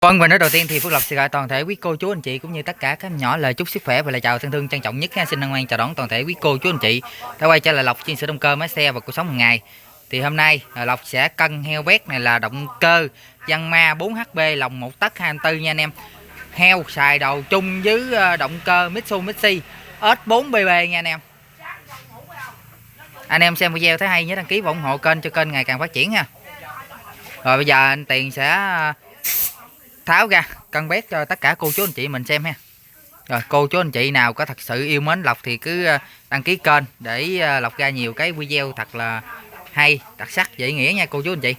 Vâng, và nói đầu tiên thì Phước Lộc sẽ gửi toàn thể quý cô chú anh chị cũng như tất cả các em nhỏ lời chúc sức khỏe và lời chào thân thương trân trọng nhất ha. Xin hân hoan chào đón toàn thể quý cô chú anh chị đã quay trở lại Lộc chuyên sửa động cơ, máy xe và cuộc sống hàng ngày. Thì hôm nay Lộc sẽ cân heo bét này là động cơ Yanmar 4HP lòng 1 tấc 24 nha anh em. Heo xài đầu chung với động cơ Mitsubishi S4BB nha anh em. Anh em xem video thấy hay nhớ đăng ký và ủng hộ kênh cho kênh ngày càng phát triển ha. Rồi bây giờ anh Tiền sẽ tháo ra cân bét cho tất cả cô chú anh chị mình xem ha. Rồi cô chú anh chị nào có thật sự yêu mến Lộc thì cứ đăng ký kênh để Lộc ra nhiều cái video thật là hay, đặc sắc, dễ nghĩa nha cô chú anh chị.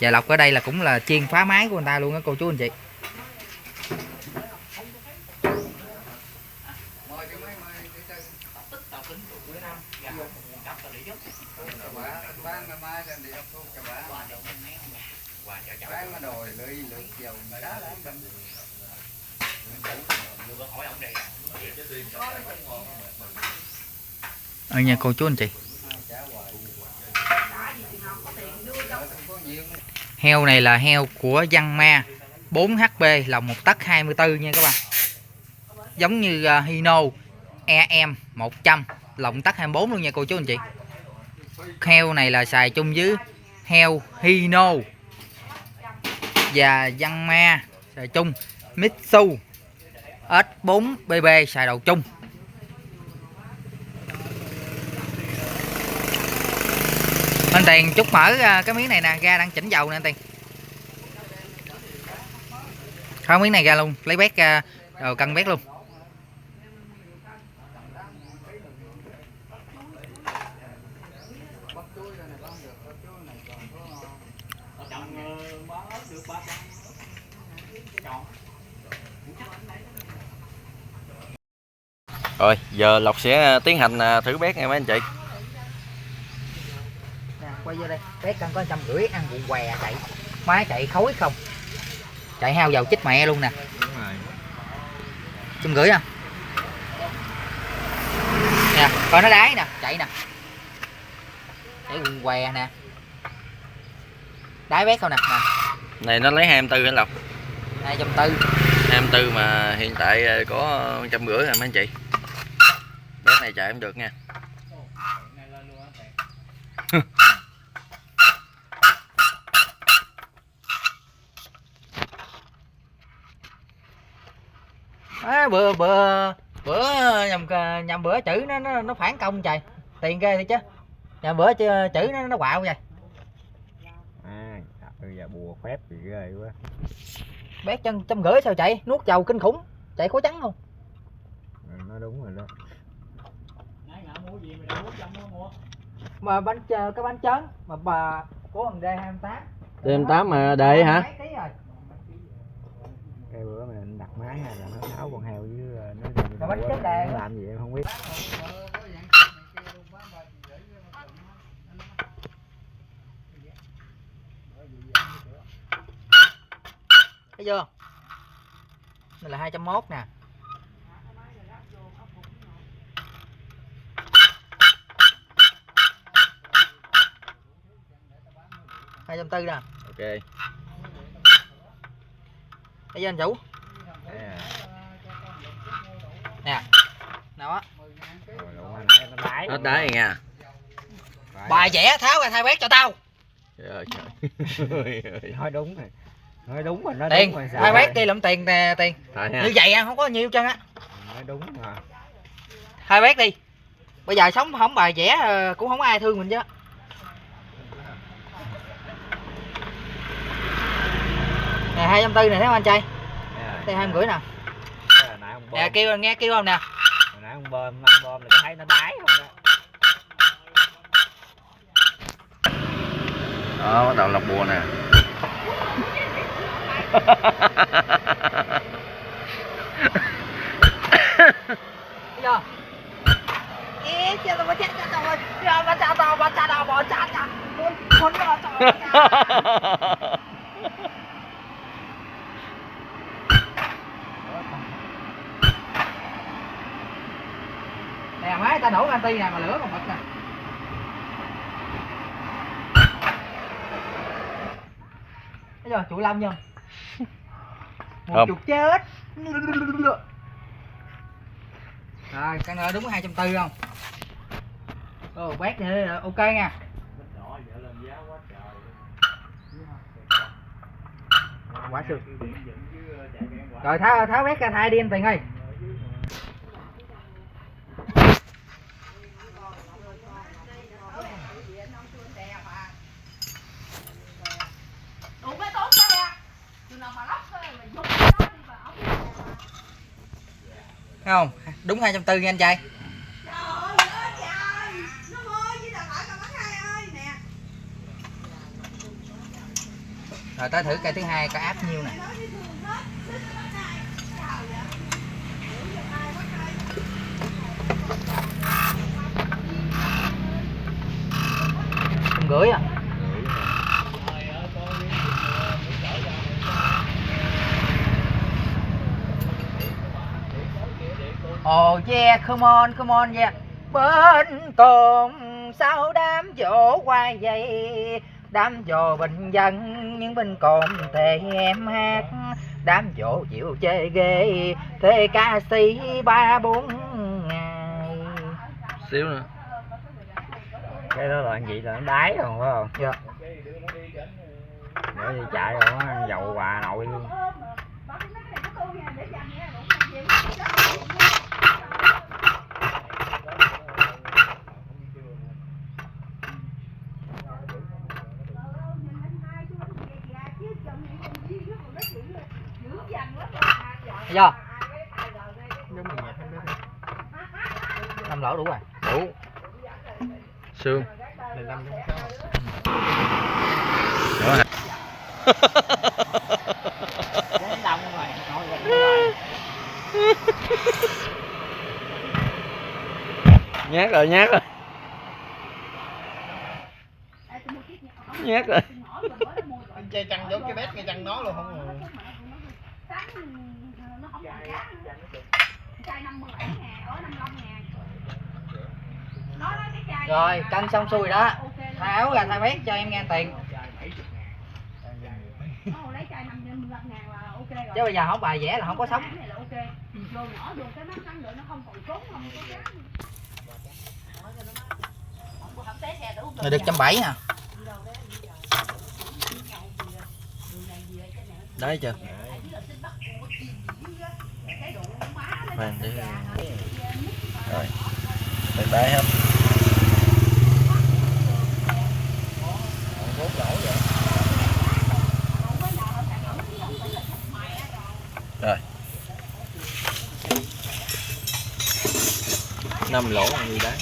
Và Lộc ở đây là cũng là chuyên phá máy của người ta luôn á cô chú anh chị. Nha cô chú anh chị. Heo này là heo của Yanmar 4HP lòng 1 tấc 24 nha các bạn. Giống như Hino EM 100 lòng tấc 24 luôn nha cô chú anh chị. Heo này là xài chung với heo Hino và Yanmar xài chung, Mitsu S4BB xài đầu chung. Anh Tiền chút mở cái miếng này nè, ga đang chỉnh dầu nè anh Tiền. Tháo miếng này ra luôn, lấy bét ra rồi cân bét luôn. Rồi giờ Lộc sẽ tiến hành thử bét nha mấy anh chị. Nè, quay vô đây, bét cân có 150, ăn vụ què chạy, máy chạy khối không, chạy hao dầu chích mẹ luôn nè. Đúng rồi. 150 không? Nè, coi nó đáy nè, chạy nè, chạy quần què nè, đáy bét không nè. Này nó lấy 24 hả Lộc? 240. 24 mà hiện tại có 150 rồi mấy anh chị. Bét này chạy không được nha. Bữa nhầm bữa chữ nó phản công trời. Tiền ghê thì chứ. Nhầm bữa chữ nó quạo vậy. Bây giờ bùa phép gì ghê quá. Bét 150 sao chạy, nuốt dầu kinh khủng, chạy khối trắng không. Nó đúng rồi đó. Mà cái bánh trớn mà bà của thằng D28. D28 mà đệ hả? Cái bữa mình đặt máy hay là nó tháo con heo với nó làm gì em không biết. Thấy chưa? Này là 201 nè. Hai trăm tư nè. Ok. Thấy chưa anh chủ? Nè. Nào á. Hết đáy rồi nha. Bài vẽ tháo ra thay bét cho tao. Trời ơi. Nói đúng rồi. Nói đúng rồi, nói Tiền, đúng rồi. thay bét đi làm tiền nè Tiền. Như vậy không có nhiều chân á. Nói đúng mà. Thay bét đi. Bây giờ sống không bài vẽ cũng không có ai thương mình chứ. Nè 240 này thấy không anh trai? Đây 250 nè. Nè kêu nghe kêu không nè. Hồi nãy ông bơm là thấy nó đáy không đó. Đó bắt đầu lọc bùa nè. Thấy chưa? Ê, chết rồi, chết rồi. Rồi mà chào tao, mà chào tao, bỏ chào chào. Muốn nó trời. Nè máy ta đổ anti nè mà lửa còn bật nè. Thấy chưa, chuỗi lông chưa? Một Không. chục chết. Rồi cái nữa đúng 240 không? Ồ quét thì ok nha. Quá sướng. Rồi tháo vét ra thay đi anh Tiền ơi. Thấy không? Đúng 240 nha anh trai. Rồi tới thử cây thứ hai có áp nhiêu nè. Không gửi à? Oh yeah, come on yeah. Bên cồn sao đám dỗ quay vậy, đám dỗ bình dân nhưng bên cồn thề em hát, đám dỗ chịu chê ghê thế ca sĩ 3-4 ngày. Xíu nữa. Cái đó là anh chị là nó đáy rồi phải không? Dạ. Để đi chạy rồi nó dầu Bà Nội luôn. Thấy chưa? 5 lỗ đủ rồi. Đủ. Xương. Đó. Nhát rồi. Nhát rồi. Anh chơi chăn vô cái bét cái chăn nó luôn không rồi. Rồi cân xong xuôi đó, tháo ra thay vét cho em nghe Tiền. Chứ bây giờ không bài vẽ là không có sống. Rồi được 170 nè. Đấy chưa? Khoan để rồi. Được đấy không? Rồi. 5 lỗ là gì đấy.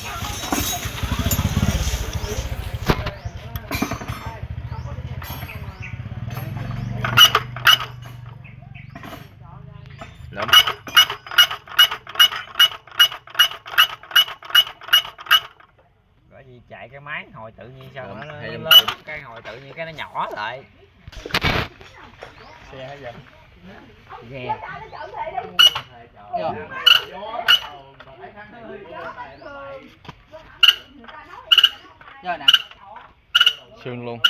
Lắm. Bởi vì chạy cái máy hồi tự nhiên sao nó Hay lớn, cái hồi tự nhiên cái nó nhỏ lại. Xe hết giờ. Ghe. Rồi nè. Xương luôn.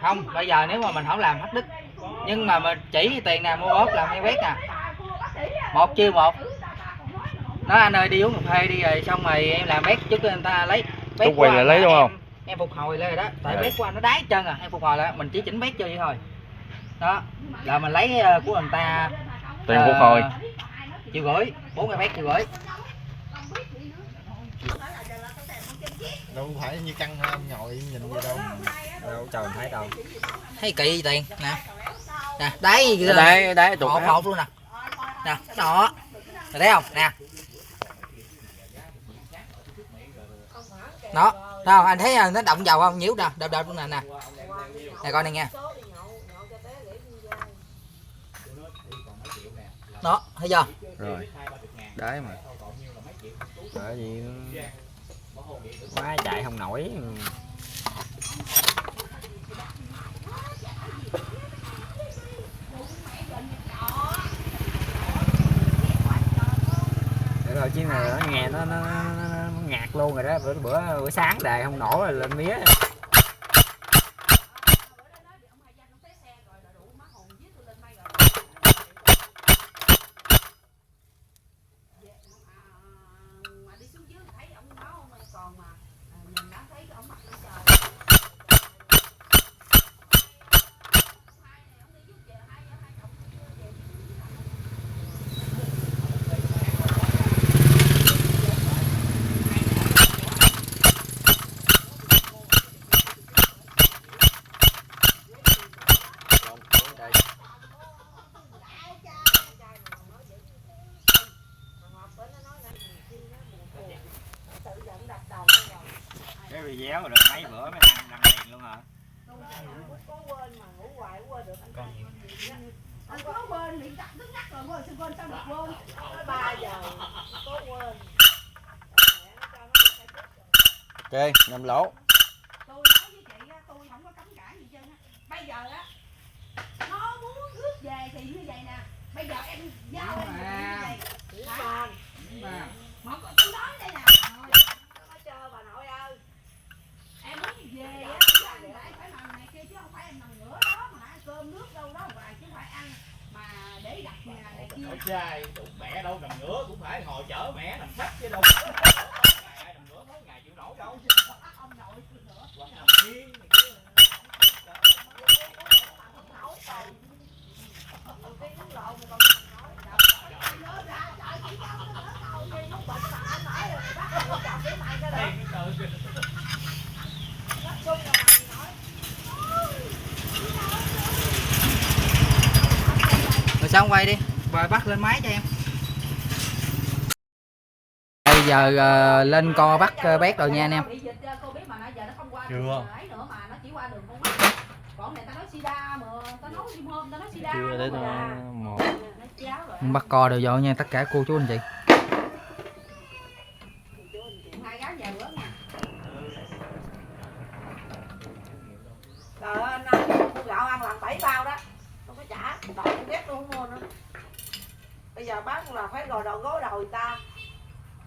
Không, bây giờ nếu mà mình không làm hắc đích, nhưng mà mình chỉ Tiền nè, mua bóp làm hay quét nè. Một chiêu một. Nói anh ơi đi uống cà phê đi rồi xong rồi em làm bét trước người ta lấy bét. Lúc quay lại lấy đúng không? Em phục hồi lên rồi đó, tại bét qua nó đáy chân à, em phục hồi lại mình chỉ chỉnh bét cho vậy thôi. Đó, là mình lấy của người ta Tiền phục hồi. 1,5 triệu, 4 cái bét 1,5 triệu. Đâu phải như căng em ngồi nhìn gì đâu. Đâu trời thấy đâu. Thấy kỳ Tiền nè. Nè, đáy gì Đáy tụt hột luôn nè. Nè, đó. Rồi thấy không? Nè. Đó, thấy không? Anh thấy nó động dầu không? Nhiễu nè, đập luôn nè nè. Nè coi này nha. Đó, thấy chưa? Rồi. Đáy mà. Bởi vì Quá chạy không nổi. rồi chứ này nó nghe nó ngạt luôn rồi đó. Bữa sáng đài không nổ rồi lên mía. Cái video rồi mấy bữa mới đăng liền luôn hả? Anh có quên thì chắc thức nhắc rồi quên quên sao được quên. 3 giờ có quên. Ok, 5 lỗ. Tôi nói với chị á, tôi không có cấm cản gì trơn á. Bây giờ á nó muốn rước về thì như vậy nè. Bây giờ em giao em như vậy. Hả? Mà tôi nói đây nè. Nó chờ bà nội ơi. Em muốn về á, em phải nằm này kia chứ không phải em nằm nữa đó mà ăn cơm nước đâu đó hoài chứ phải ăn mà để đặt nhà này kia. Ở trai đụng mẹ đâu nằm nữa cũng phải ngồi chở mẹ nằm sắt chứ đâu. Ngày nằm nữa mỗi ngày chịu nổi đâu. Ông nội nữa. Hoặc nằm yên này kia. Rồi xong quay đi, rồi bắt lên máy cho em. Bây giờ lên co bắt bét rồi nha anh em. Chưa. Chưa tới một. Bắt co đều rồi nha tất cả cô chú anh chị. Trời ơi, anh ăn gạo ăn làm 7 bao đó. Không có trả, đòi cũng ghét luôn không mua nữa. Bây giờ bán là phải gòi đầu gối đầu người ta.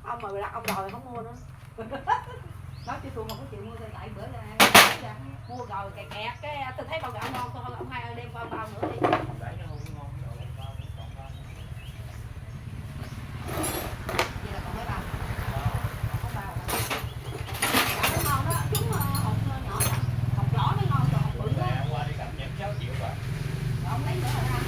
Ông mà đặt ông đòi không mua nữa. Nói chứ tôi không có chịu mua tại bữa là mua rồi kẹt kẹt cái tôi thấy bao gạo ngon tôi ông hai đem bao bao nữa đi. Vậy là còn mấy bao? Không bao. Gạo nó ngon đó, chúng hột nhỏ đó. Hột nhỏ mới ngon còn hột bự đó. Qua đi cầm nhậm 6 triệu rồi. Rồi ông lấy nữa rồi ra.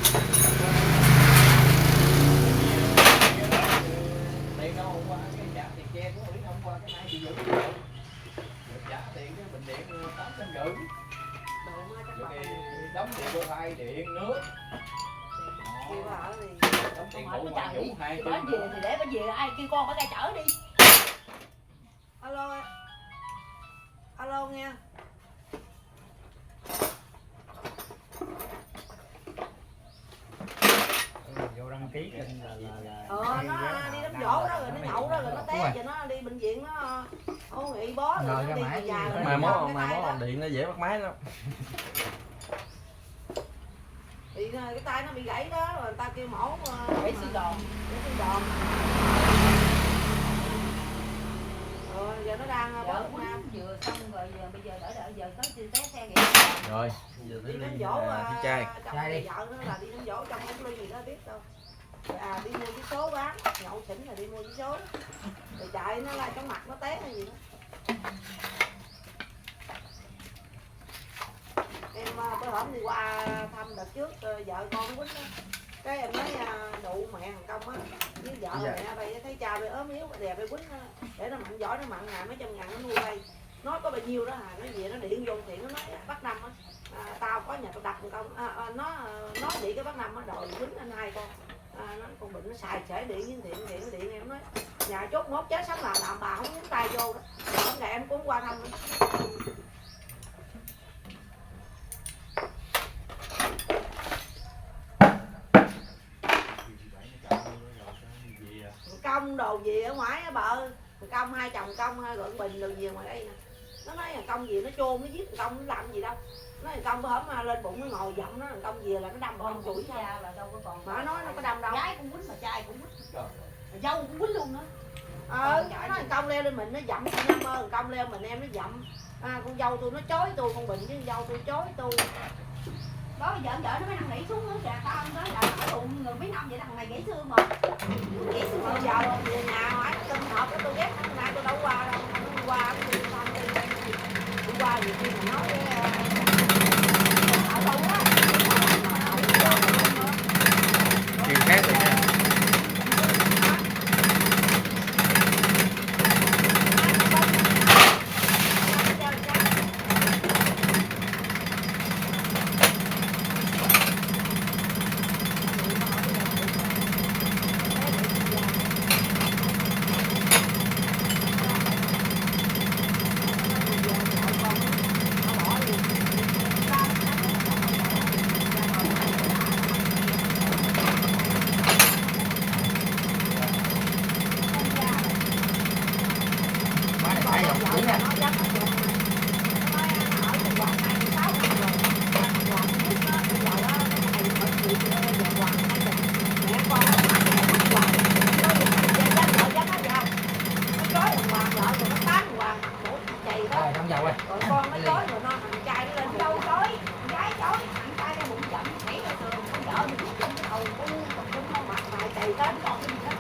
Tiền đâu hôm qua cái trả tiền che của Nguyễn hôm qua cái này chị giữ được trả tiền cái bình điện 850. Rồi đóng tiền wifi điện nước. Đóng tiền ngủ ngoại ngủ 2 bà về thì để bà về ai kêu con bà ra chở đi. Alo. Alo nghe. Vô đăng ký kênh là nó đi đám dỗ đó rồi nó nhậu đó rồi nó té cho nó đi bệnh viện nó ô nghị bó rồi nó đi về già rồi. Mai mốt điện nó dễ bắt máy lắm. Thì cái tay nó bị gãy đó rồi người ta kêu mổ gãy xương đòn. Rồi giờ nó đang bó thuốc nam vừa xong rồi giờ bây giờ đợi giờ có té xe nghỉ. Rồi, giờ Đi tới đám đi dỗ trai. chồng vợ nó là đi đám dỗ trong không ly gì đó biết đâu. Đi mua cái số bán, nhậu xỉn là đi mua cái số. Rồi chạy nó lại trong mặt nó té hay gì đó. Em bữa hổm đi qua thăm đợt trước vợ con quýnh đó. Cái em nói đụ mẹ thằng Công á với vợ mẹ bây thấy cha bây ốm yếu đè bây quýnh để nó mặn giỏi nó mặn mấy trăm ngàn nó nuôi đây. Nói có bao nhiêu đó nó về nó điện vô tiền nó nói bác Năm á tao có nhà tao đặt thằng Công nó nói vậy cái bác Năm á đòi quýnh anh hai con. Nó con bệnh nó xài sể điện với điện nó điện em nói nhà chốt mốt chết sống làm bà không nhúng tay vô đó. Hôm nay em cũng qua thăm nữa. Công đồ gì ở ngoài á bà ơi. Công hai chồng Công gợn bình đồ gì ngoài đây nè. Nó nói là Công gì nó chôn nó giết Công nó làm gì đâu. Nó là Công hổm lên bụng nó ngồi giọng nó Công gì là nó đâm vào trong chuỗi ra là đâu có còn. Mà nó nói nó có đâm đâu. Gái cũng quýnh mà trai cũng quýnh. dâu cũng quýnh luôn nữa. Nó thằng công leo lên mình nó dậm con năm ơi, thằng công leo mình em nó dậm. Con dâu tôi nó chối tôi, con Bình với con dâu tôi chối tôi. Đó vợ nó mới năn nỉ xuống nữa kìa, tao không tới là hỏi bụng người mấy năm vậy thằng này gãy xương mà. Gãy xương Bây giờ về nhà hỏi nó tinh hợp tôi ghét hôm nay tôi đâu qua đâu, hôm qua tôi qua gì khi mà nói ở đâu á. Chiều khác rồi nha. Trong dầu rồi. Rồi con nó chối rồi nó thằng trai nó lên đâu chối, gái chối, thằng trai ra bụng dậm thấy rồi thường con vợ mình biết trong cái đầu cũng không mặt mày chạy đến còn cái gì đó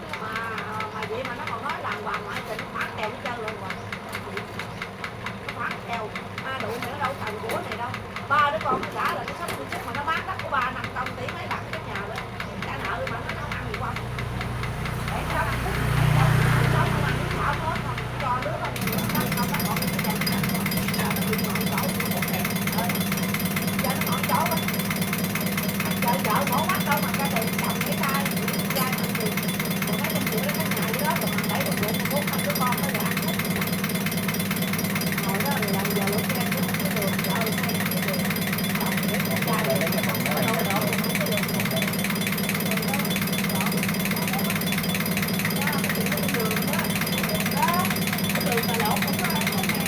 mà vậy mà nó còn nói làng hoàng ngoại tình phản theo nó chơi lên hoàng phản theo đủ nữa đâu thành của này đâu. Ba đứa con nó trả là cái sắp tôi mà nó bán đất của ba 5 công tỷ mấy bạc cái nhà rồi trả nợ mà nó không ăn gì qua để sao ăn thích nó không ăn cái xạo hết mà cho đứa con nó còn cái nhà nó bị ngọn chỗ giờ nó ngọn chỗ á giờ vợ mổ mắt đâu mà ra tiền chồng cái tay ra thằng tiền còn mấy trăm triệu đó cái nhà đó rồi mà để con ruột con hút năm đứa con nó rồi ăn hết rồi đó rồi làm giờ lúc em cũng không có đường vợ hay cái đường chồng để con trai để cái phòng đó đâu đâu không có đường đường mà lộn không có lấy không nè.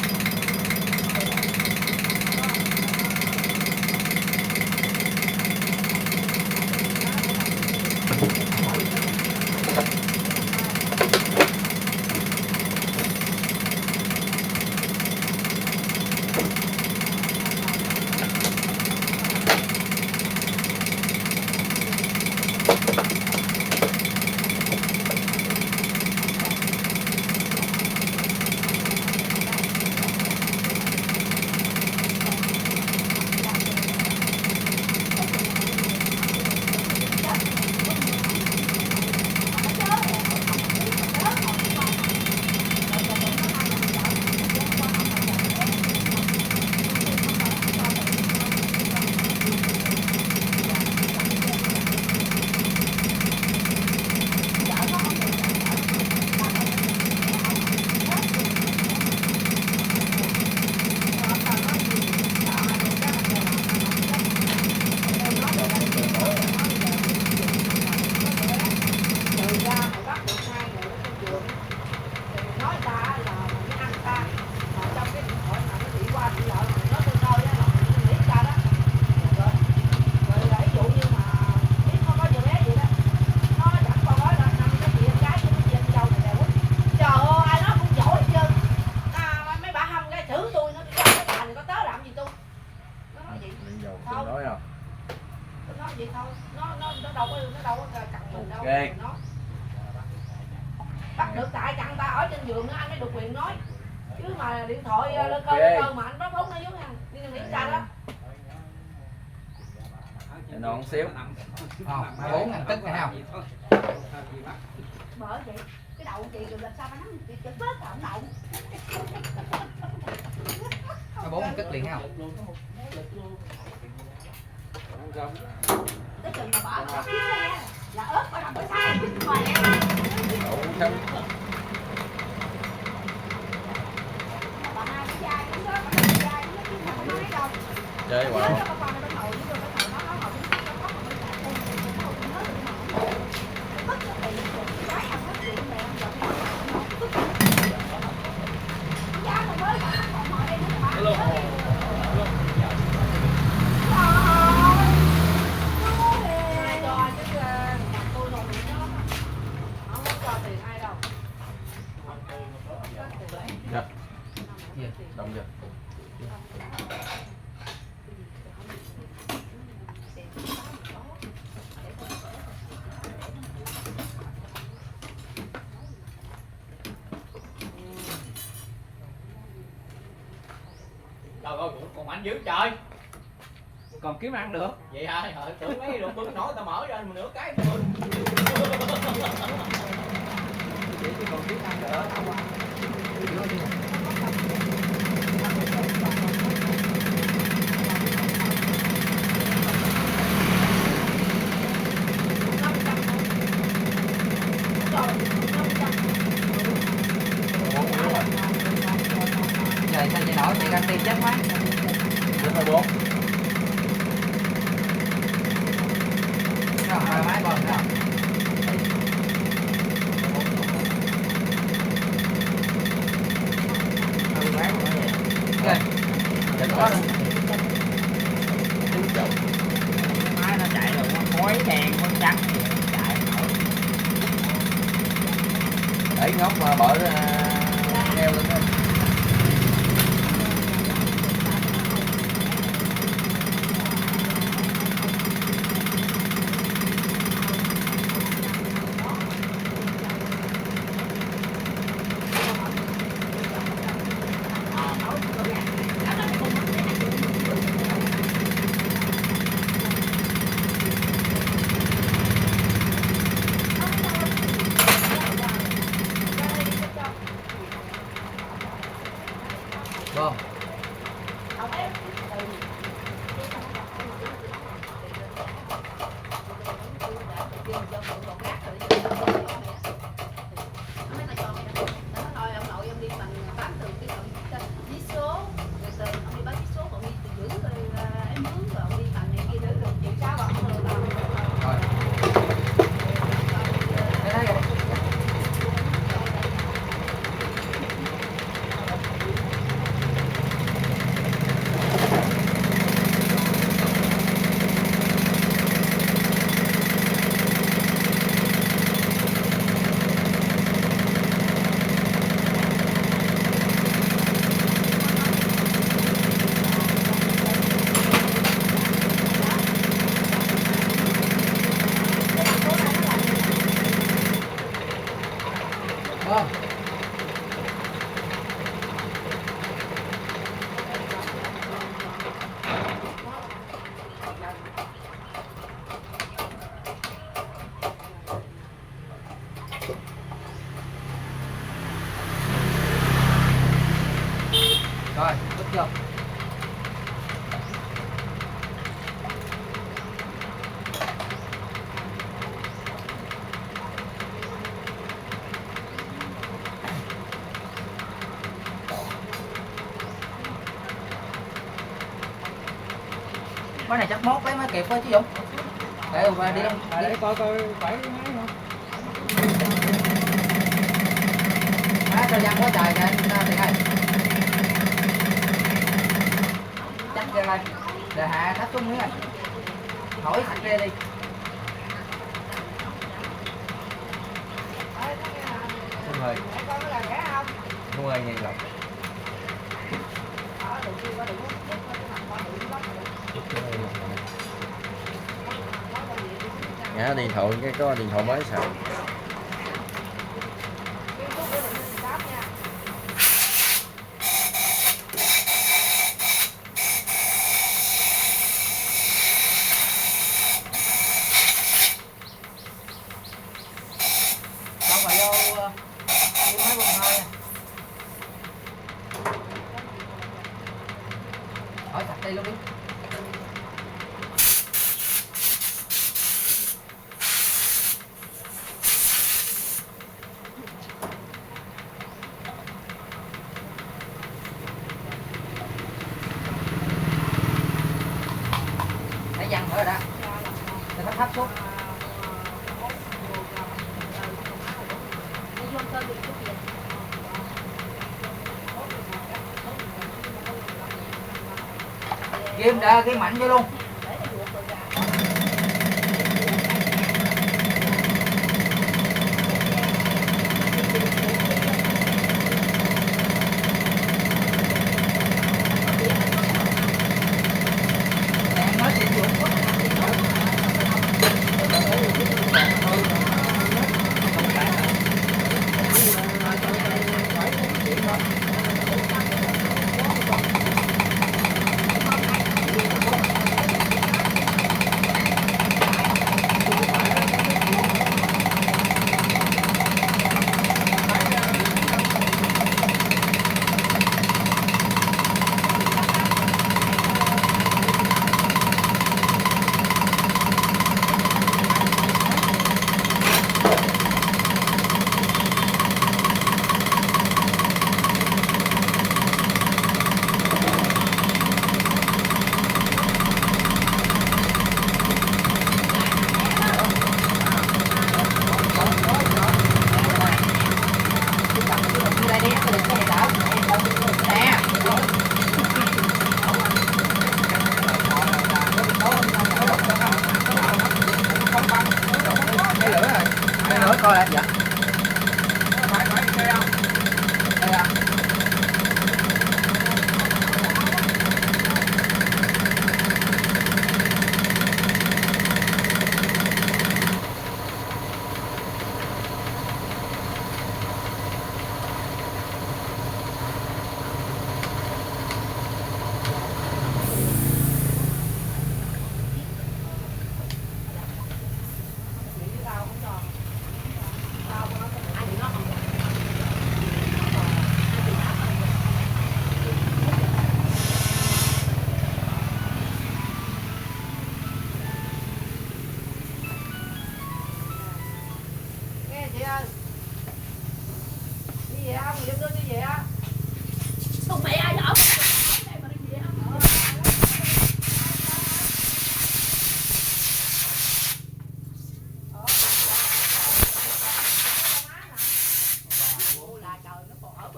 Ok. Bắt được tại chặn ta ở trên giường nữa anh mới được quyền nói chứ mà điện thoại lên cơ mà anh nó phóng nó dưới nha đi miễn ra đó non xíu. 4 ngàn tích này không? bởi vậy cái đậu chị rồi làm sao mà nắm chị chật bớt ổng đậu 4 ngàn tích liền không? cái chừng mà bỏ chiếc xe là ớt bà làm cái sai ngoài leo bà hai cái dai cũng đó bà hai dai nó chứ không nói đâu Chơi wow. Dạ. Đồng giờ. Trời ơi, còn mạnh dữ trời. Còn kiếm ăn được. Vậy hả? Trời, tưởng mấy đồ bưng nổi tao mở ra nửa cái thôi. Vậy chứ còn kiếm ăn được. Trời sao chị nổi chị ăn tiền chắc quá. Đúng rồi bố. Không, thoải mái còn không? Ok. Dạ Có rồi. rồi. Máy nó chạy rồi, nó khói đèn, khói trắng thì chạy nổi. Để ngóc mà bở leo lên thôi. Vâng. Rồi. Cái đấy rồi. Vâng. Rồi, tốt chưa? Cái này chắc mốt lấy mới kịp quá chứ Dũng. Để qua đi không? Đi coi coi phải cái máy không? Má cho văng quá trời kìa anh Tiền ơi. Chắc ra đây. Để hạ thắt xuống miếng rồi. Hỏi sạch ra đi. Đúng rồi. Đúng rồi, nghe lọc. Ngã điện thoại, cái có điện thoại mới xài. Xong rồi vô máy bơm hơi nha. Hỏi sạch đi luôn đi. Thấy văng nữa rồi đó. Để nó thấp xuống. Kim đa cái mạnh vô luôn.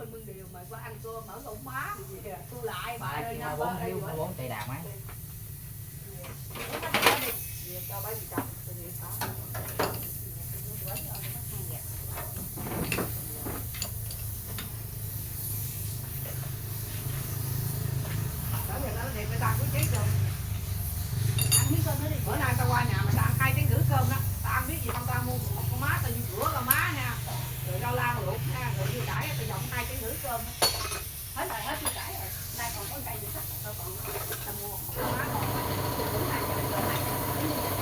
ơi mừng điều mà qua ăn cơm ở ông má tôi lại bà ơi năm bốn thiếu bốn tỷ đạt mấy. cho bác gì chồng tôi nghĩ sao đó giờ nó đẹp người ta cũng chết rồi. ăn miếng cơm nữa đi. Bữa nay tao qua nhà mà tao ăn 2 tiếng rưỡi cơm đó, tao ăn biết gì không, tao mua một con má, tao như rửa con má nha, rồi rau la luộc nha, rồi dưa cải, tao dòng 2 tiếng rưỡi cơm. Hết rồi, hết củ cải rồi. Đây còn có cây gì khác tôi còn tao mua một con má còn bữa nay trời trời này lấy như vậy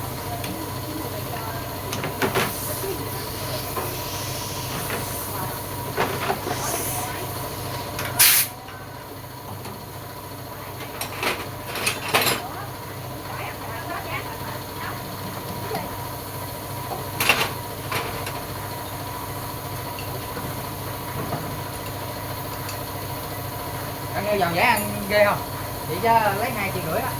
Ăn như giòn giả ăn ghê không? Chị chứ lấy 2,5 triệu á.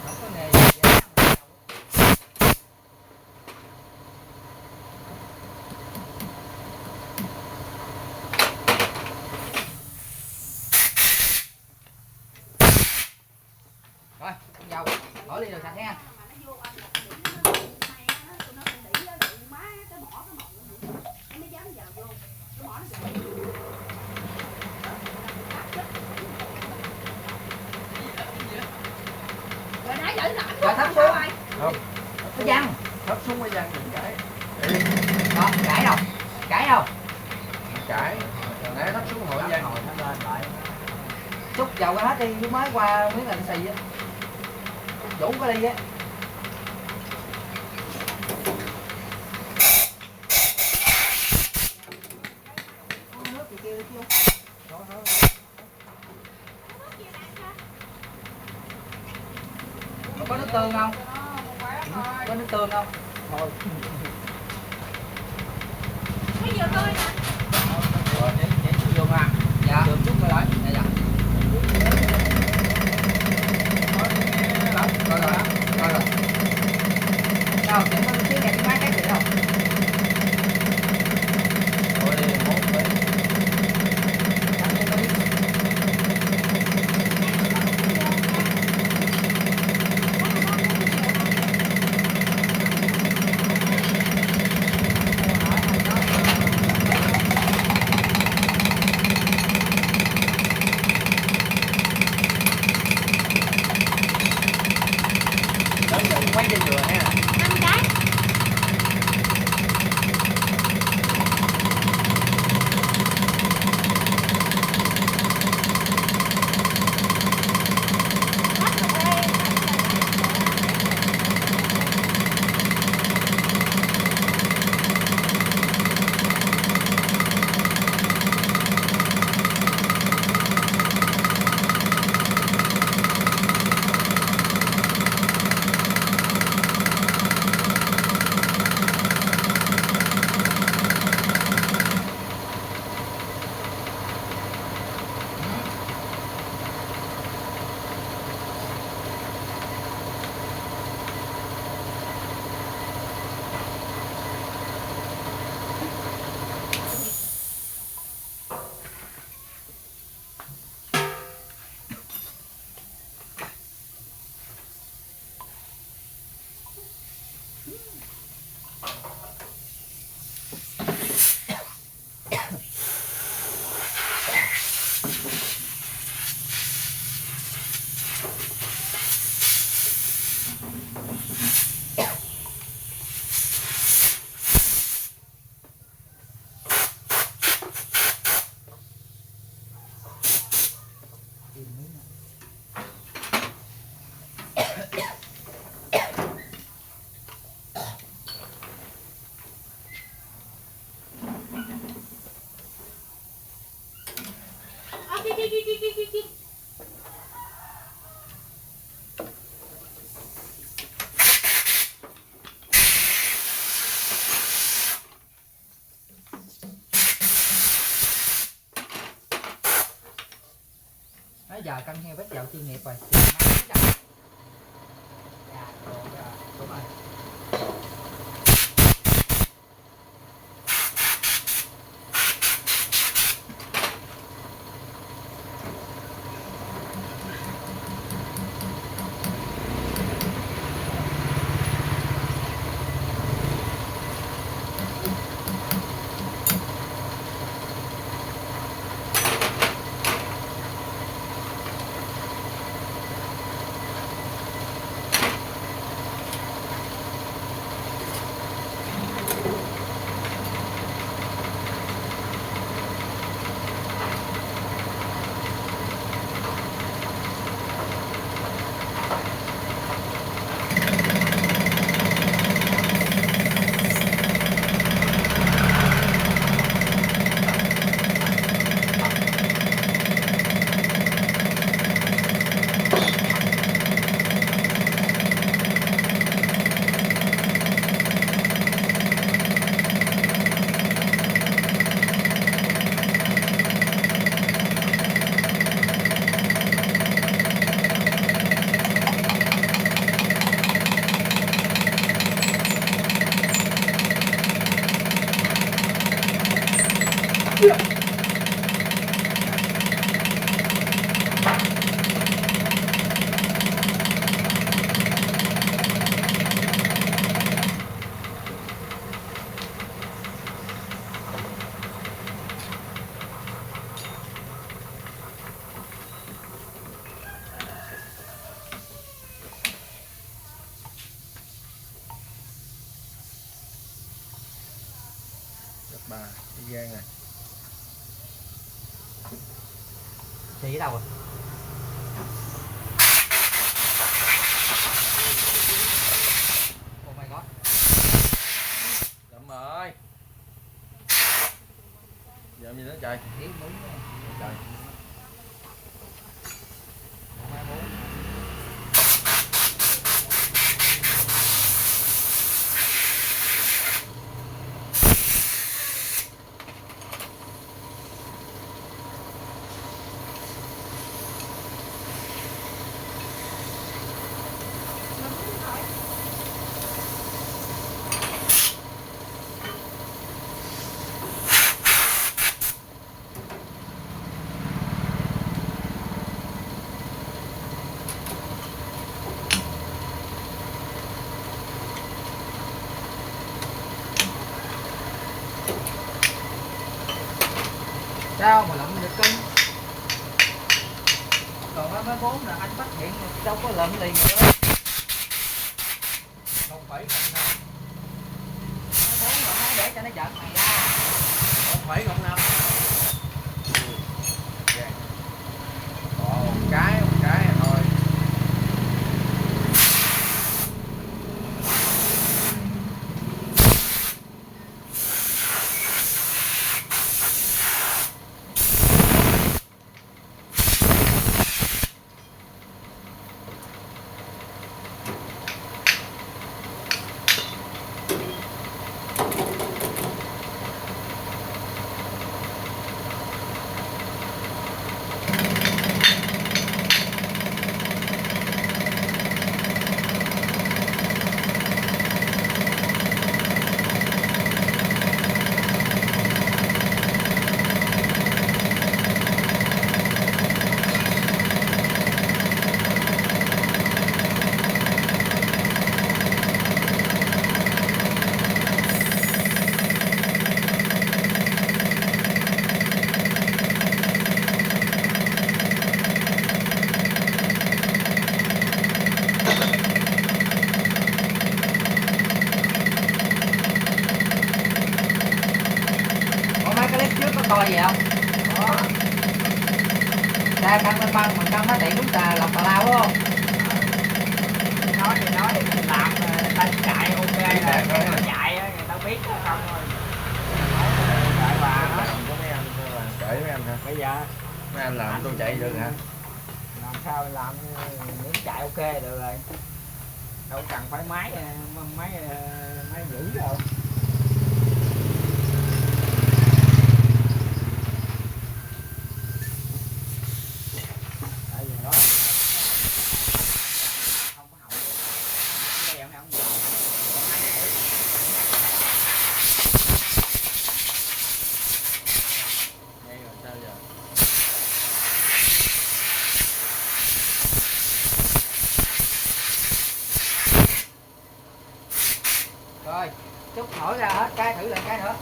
Không có nghề gì vậy. Rồi, con dầu, bỏ ly rồi sạch nha. Rồi thấp xuống. Không, Nó văng. thấp xuống mới văng đừng cãi. Đó, cãi đâu? Cãi đâu? Cãi. Nãy thấp xuống hỏi văng. Hồi nó lên lại. Xúc dầu ra hết đi, lúc mới qua miếng lạnh xì á. Đủ cái ly á. Có nước tương không? Có nước tương không? Thôi. Rồi, để vô ha. Dạ. Đường chút rồi đấy. Dạ dạ. Rồi rồi. Rồi rồi. Đâu, để có chiếc này cái máy cái gì không? Rồi đi, một đi. Quay trên dừa nha. Nói giờ cân heo bếp dầu chuyên nghiệp rồi. Dạ, đúng rồi. Bà đi gan rồi. Chị ở đâu rồi? Oh my god. Lụm rồi. Giờ gì nữa trời? Tiếng đúng rồi. Trời. Sao mà lụm được cân? Còn mấy mấy bốn là anh phát hiện đâu có lụm liền nữa. 1,05. Mấy bốn là nói để cho nó giật mày ra. 1,05. Còn một cái thôi. coi vậy không? Đó. Ra căng bên băng mình căng nó tiện đúng là lọc tà lao đúng không? Nói thì mình làm ta chạy ok là người ta chạy á, người ta biết không rồi. Đợi bà đó. Có mấy anh thôi là kể mấy anh hả? Bây giờ Mấy anh làm tôi chạy được hả? làm sao làm những chạy ok được rồi. Đâu cần phải máy dữ đâu. thử lại cái nữa.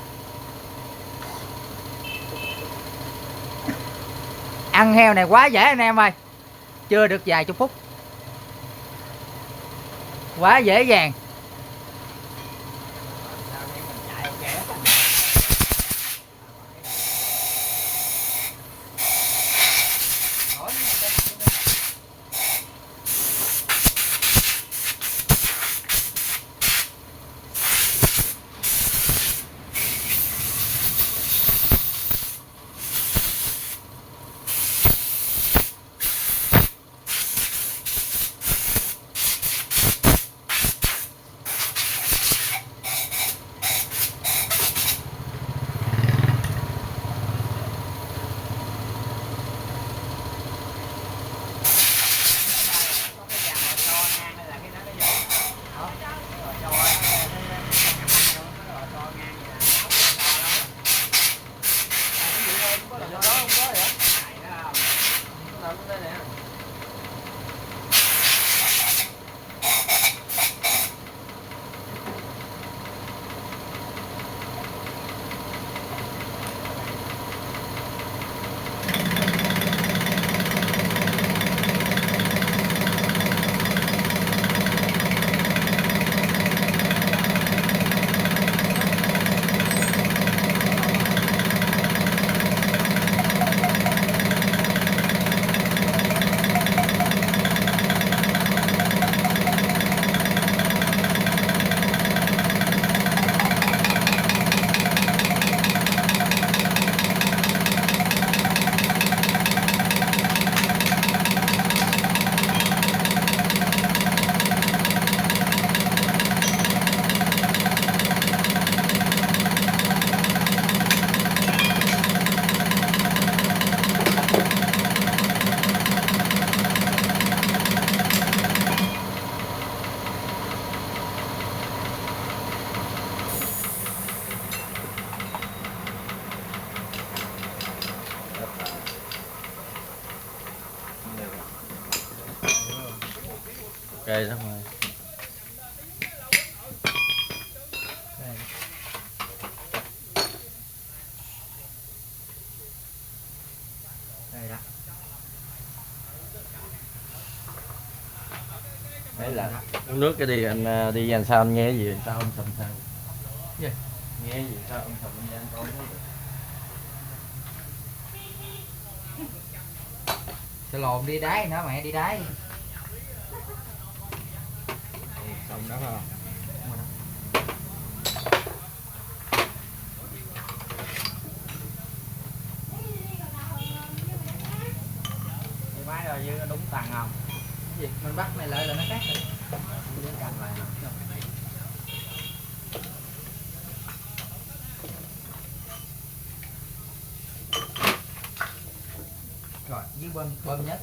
Ăn heo này quá dễ anh em ơi, chưa được vài chục phút quá dễ dàng. Ok lắm rồi. Đây đó. Đấy là uống nước cái đi anh, đi dàn sao anh nghe gì sao ông sầm sao? Gì? Nghe gì sao ông sầm anh anh coi. Sẽ lồn đi đáy nó mẹ đi đáy. Xong đó phải không? Cái máy rồi dưới nó đúng tầng không? Gì? Mình bắt này lại là nó khác rồi. Dưới cạnh lại nè. Rồi, với bơm nhất.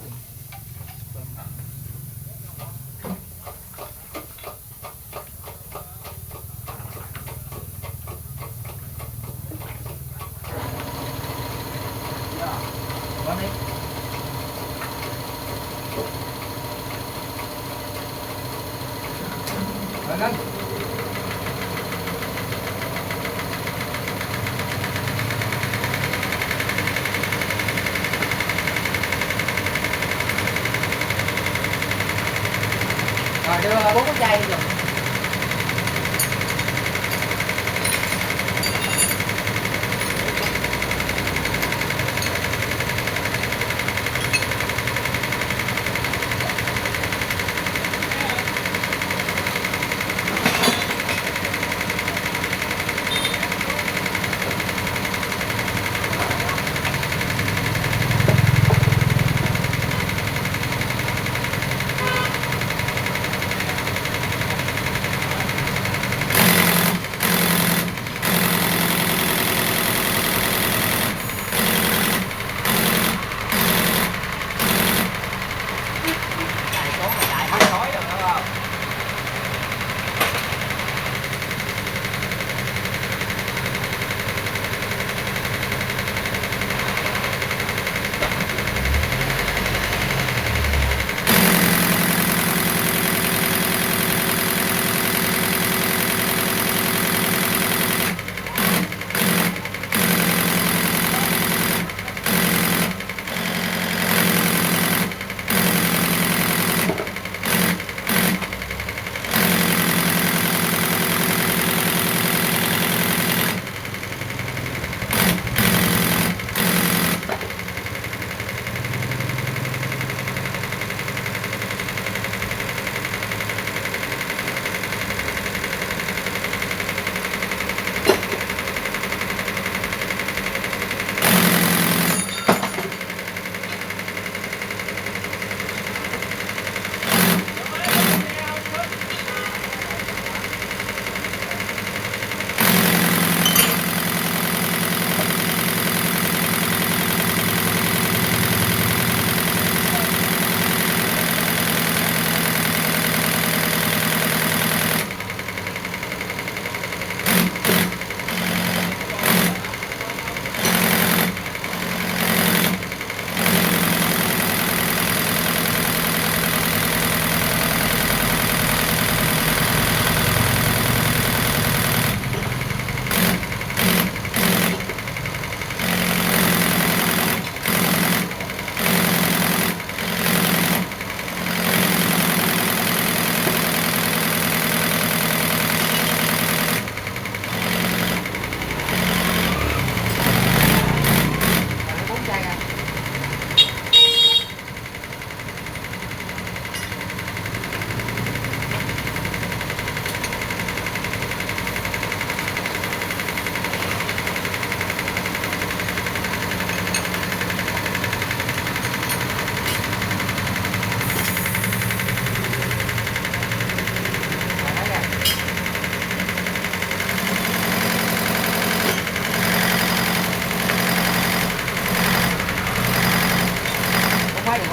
Bơm đi. Rồi lên. Rồi đưa 4 cái chai đi rồi.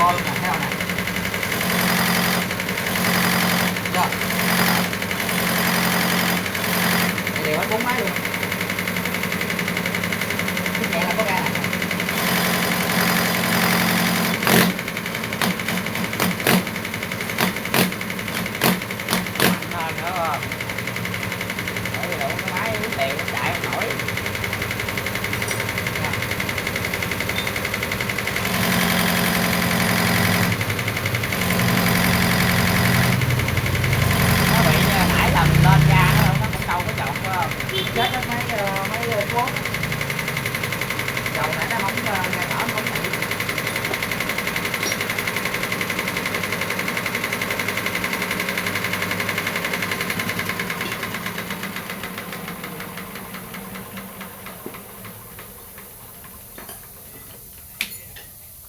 to luôn nè, thấy không nè. Rồi. Đều hết 4 máy luôn. Cái này là có ga này. Mạnh hơn nữa không? Bởi vì đủ cái máy uống tiền nó chạy không nổi. Nó bị nãy lần lên ra nó cũng đâu có chọn phải không? Chết hết mấy cuốn. Dầu này nó không ra thở không chịu.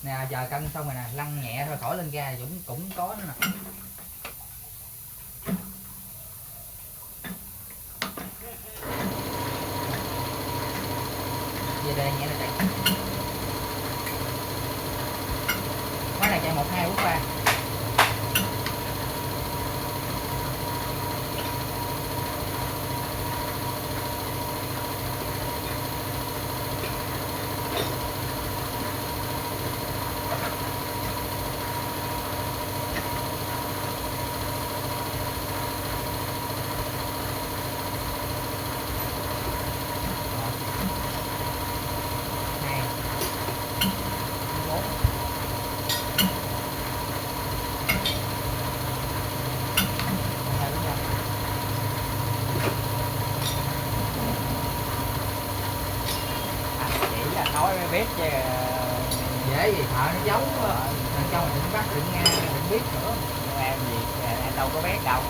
Nè giờ cân xong rồi nè, lăn nhẹ thôi khỏi lên ga Dũng cũng có nữa nè. Về đây nhẹ là chạy. Máy này chạy 1 2 4 3. Chỉ là nói mới biết chứ. Dễ gì thợ nó giấu thằng trong mình bắt đừng nghe đừng biết nữa. Em gì em đâu có biết đâu.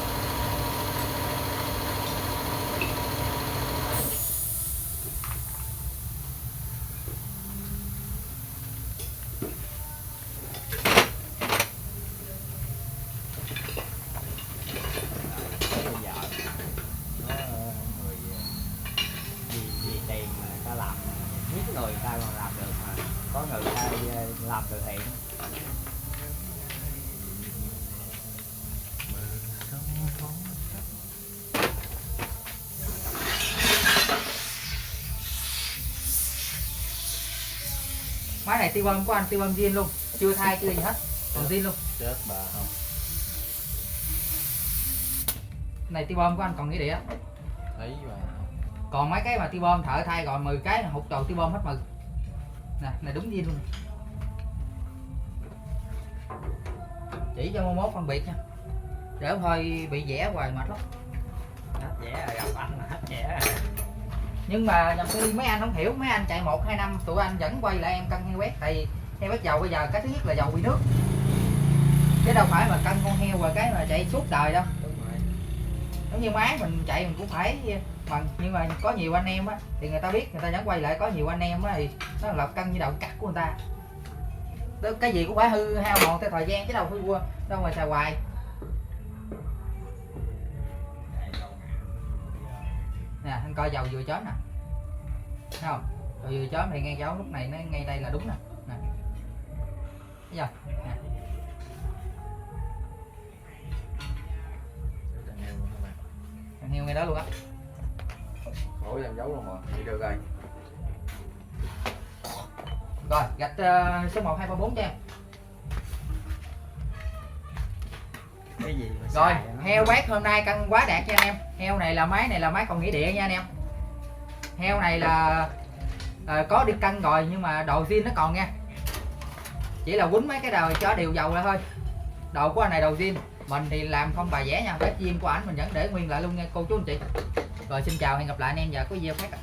Bây giờ có người vì tiền mà người ta làm, biết người người ta còn làm được mà, có người ta làm từ thiện. Máy này tiêu bơm của anh tiêu bơm zin luôn, chưa thay chưa gì hết, còn zin luôn. Chết bà không. Này tiêu bơm của anh còn nghĩa địa. Thấy bà. Còn mấy cái mà tiêu bơm thợ thay rồi 10 cái hụt tròn tiêu bơm hết mừng. Nè, này đúng zin luôn. Chỉ cho mốt phân biệt nha. Để không thôi bị vẽ hoài mệt lắm. Hết vẽ rồi, gặp anh là hết vẽ rồi. Nhưng mà nhầm khi mấy anh không hiểu, mấy anh chạy 1 2 năm tụi anh vẫn quay lại em cân heo quét, tại vì heo quét dầu bây giờ cái thứ nhất là dầu bị nước, chứ đâu phải mà cân con heo và cái mà chạy suốt đời đâu. Đúng rồi. Giống như máy mình chạy mình cũng phải bằng, nhưng mà có nhiều anh em á thì người ta biết, người ta vẫn quay lại, có nhiều anh em á thì nó là cân như đầu cắt của người ta. Cái gì cũng phải hư hao mòn theo thời gian chứ đâu hư qua đâu mà xài hoài. Nè anh coi dầu vừa chớm nè, thấy không? Dầu vừa chớm thì ngay dấu lúc này nó ngay đây là đúng nè. Nè thấy chưa? Nè. Thằng heo ngay đó luôn á. Ủa làm dấu luôn mà, đi được rồi. Rồi gạch số 1 2 3 4 cho em. Cái gì mà Rồi xài nó- heo bát hôm nay cân quá đạt nha anh em. Heo này là máy còn nghĩa địa nha anh em. Heo này là có đi cân rồi nhưng mà đồ zin nó còn nha. Chỉ là quýnh mấy cái đời cho đều dầu ra thôi. Đồ của anh này đồ zin, mình thì làm không bài vẽ nha. Bếp zin của ảnh mình vẫn để nguyên lại luôn nha cô chú anh chị. Rồi xin chào, hẹn gặp lại anh em vào cái video khác.